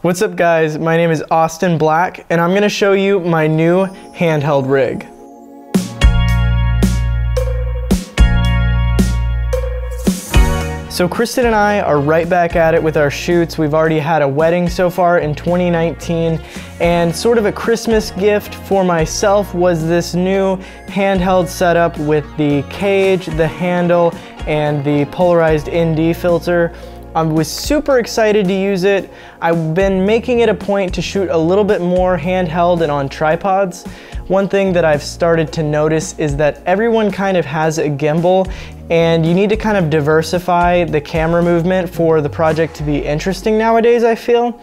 What's up guys, my name is Austin Black and I'm going to show you my new handheld rig. So Kristen and I are right back at it with our shoots. We've already had a wedding so far in 2019, and sort of a Christmas gift for myself was this new handheld setup with the cage, the handle, and the polarized ND filter. I was super excited to use it. I've been making it a point to shoot a little bit more handheld and on tripods. One thing that I've started to notice is that everyone kind of has a gimbal, and you need to kind of diversify the camera movement for the project to be interesting nowadays, I feel.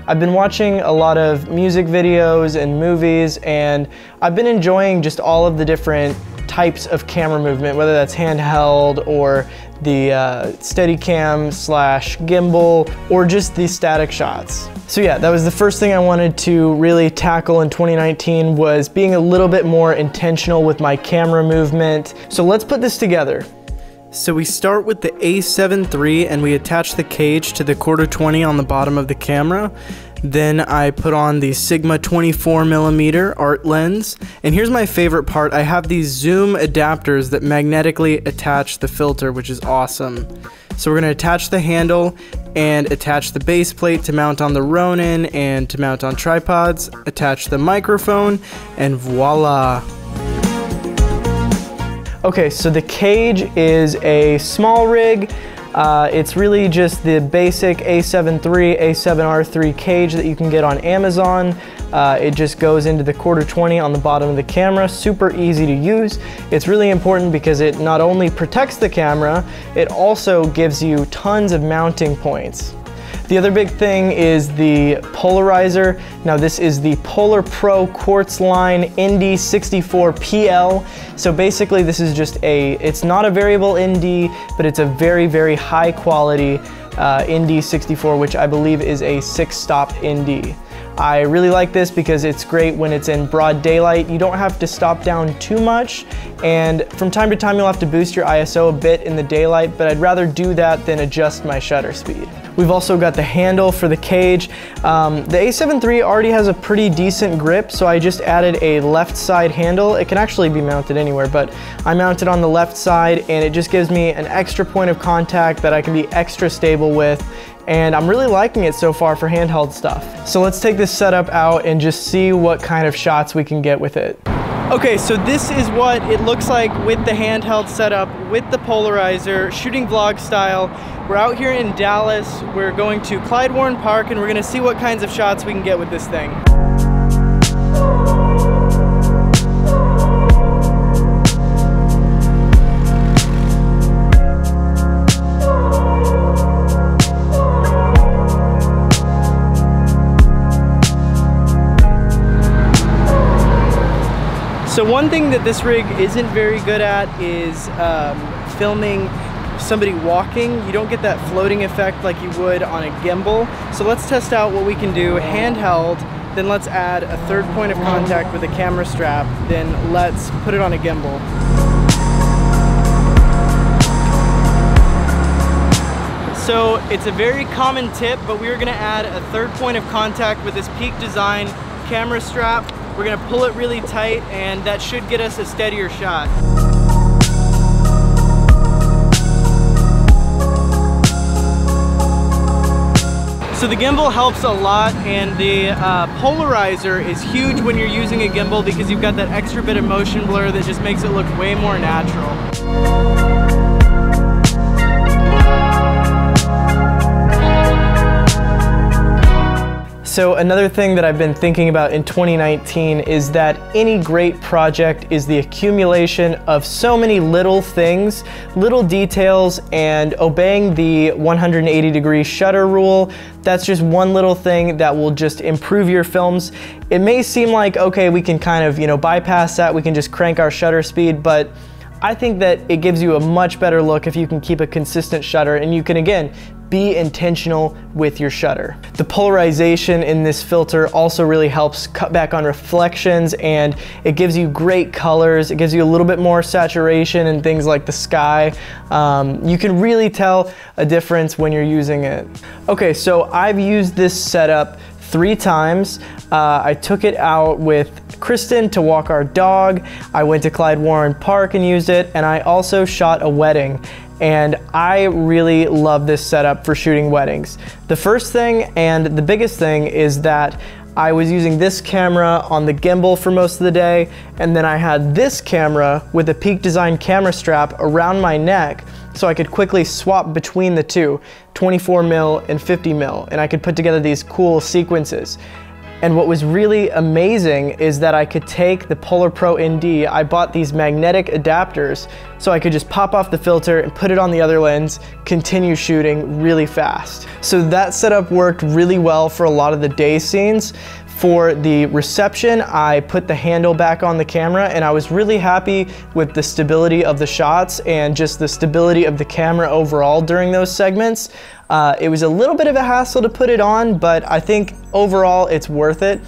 I've been watching a lot of music videos and movies, and I've been enjoying just all of the different types of camera movement, whether that's handheld or the Steadicam / gimbal, or just the static shots. So yeah, that was the first thing I wanted to really tackle in 2019, was being a little bit more intentional with my camera movement. So let's put this together. So we start with the a7 III and we attach the cage to the 1/4-20 on the bottom of the camera. Then I put on the Sigma 24mm art lens. And here's my favorite part. I have these zoom adapters that magnetically attach the filter, which is awesome. So we're gonna attach the handle and attach the base plate to mount on the Ronin and to mount on tripods, attach the microphone, and voila. Okay, so the cage is a Smallrig. It's really just the basic a7 III, a7R3 cage that you can get on Amazon. It just goes into the 1/4-20 on the bottom of the camera. Super easy to use. It's really important because it not only protects the camera, it also gives you tons of mounting points. The other big thing is the polarizer. Now this is the Polar Pro Quartz line ND64 PL. So basically this is just it's not a variable ND, but it's a very, very high quality ND64, which I believe is a 6-stop ND. I really like this because it's great when it's in broad daylight. You don't have to stop down too much, and from time to time you'll have to boost your ISO a bit in the daylight, but I'd rather do that than adjust my shutter speed. We've also got the handle for the cage. The a7 III already has a pretty decent grip, so I just added a left side handle. It can actually be mounted anywhere, but I mount it on the left side, and it just gives me an extra point of contact that I can be extra stable with. And I'm really liking it so far for handheld stuff. So let's take this setup out and just see what kind of shots we can get with it. Okay, so this is what it looks like with the handheld setup, with the polarizer, shooting vlog style. We're out here in Dallas. We're going to Clyde Warren Park, and we're gonna see what kinds of shots we can get with this thing. So one thing that this rig isn't very good at is filming somebody walking. You don't get that floating effect like you would on a gimbal. So let's test out what we can do handheld, then let's add a third point of contact with a camera strap, then let's put it on a gimbal. So it's a very common tip, but we're gonna add a third point of contact with this Peak Design camera strap. We're gonna pull it really tight, and that should get us a steadier shot. So the gimbal helps a lot, and the polarizer is huge when you're using a gimbal because you've got that extra bit of motion blur that just makes it look way more natural. So another thing that I've been thinking about in 2019 is that any great project is the accumulation of so many little things, little details, and obeying the 180-degree shutter rule. That's just one little thing that will just improve your films. It may seem like, okay, we can kind of, bypass that, we can just crank our shutter speed, but I think that it gives you a much better look if you can keep a consistent shutter, and you can, again, be intentional with your shutter. The polarization in this filter also really helps cut back on reflections, and it gives you great colors. It gives you a little bit more saturation and things like the sky. You can really tell a difference when you're using it. Okay, so I've used this setup 3 times. I took it out with Kristen to walk our dog. I went to Clyde Warren Park and used it, and I also shot a wedding. And I really love this setup for shooting weddings. The first thing and the biggest thing is that I was using this camera on the gimbal for most of the day, and then I had this camera with a Peak Design camera strap around my neck so I could quickly swap between the two, 24mm and 50mm, and I could put together these cool sequences. And what was really amazing is that I could take the Polar Pro ND. I bought these magnetic adapters so I could just pop off the filter and put it on the other lens, continue shooting really fast. So that setup worked really well for a lot of the day scenes. For the reception, I put the handle back on the camera, and I was really happy with the stability of the shots and just the stability of the camera overall during those segments. It was a little bit of a hassle to put it on, but I think overall it's worth it.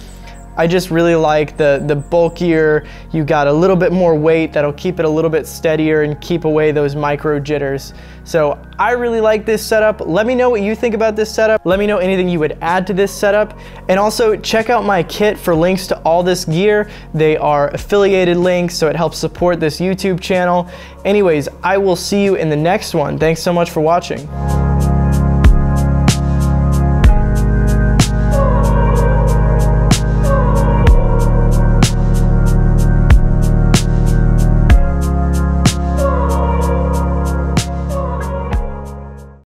I just really like the bulkier, you got a little bit more weight that'll keep it a little bit steadier and keep away those micro jitters. So I really like this setup. Let me know what you think about this setup. Let me know anything you would add to this setup. And also check out my kit for links to all this gear. They are affiliated links, so it helps support this YouTube channel. Anyways, I will see you in the next one. Thanks so much for watching.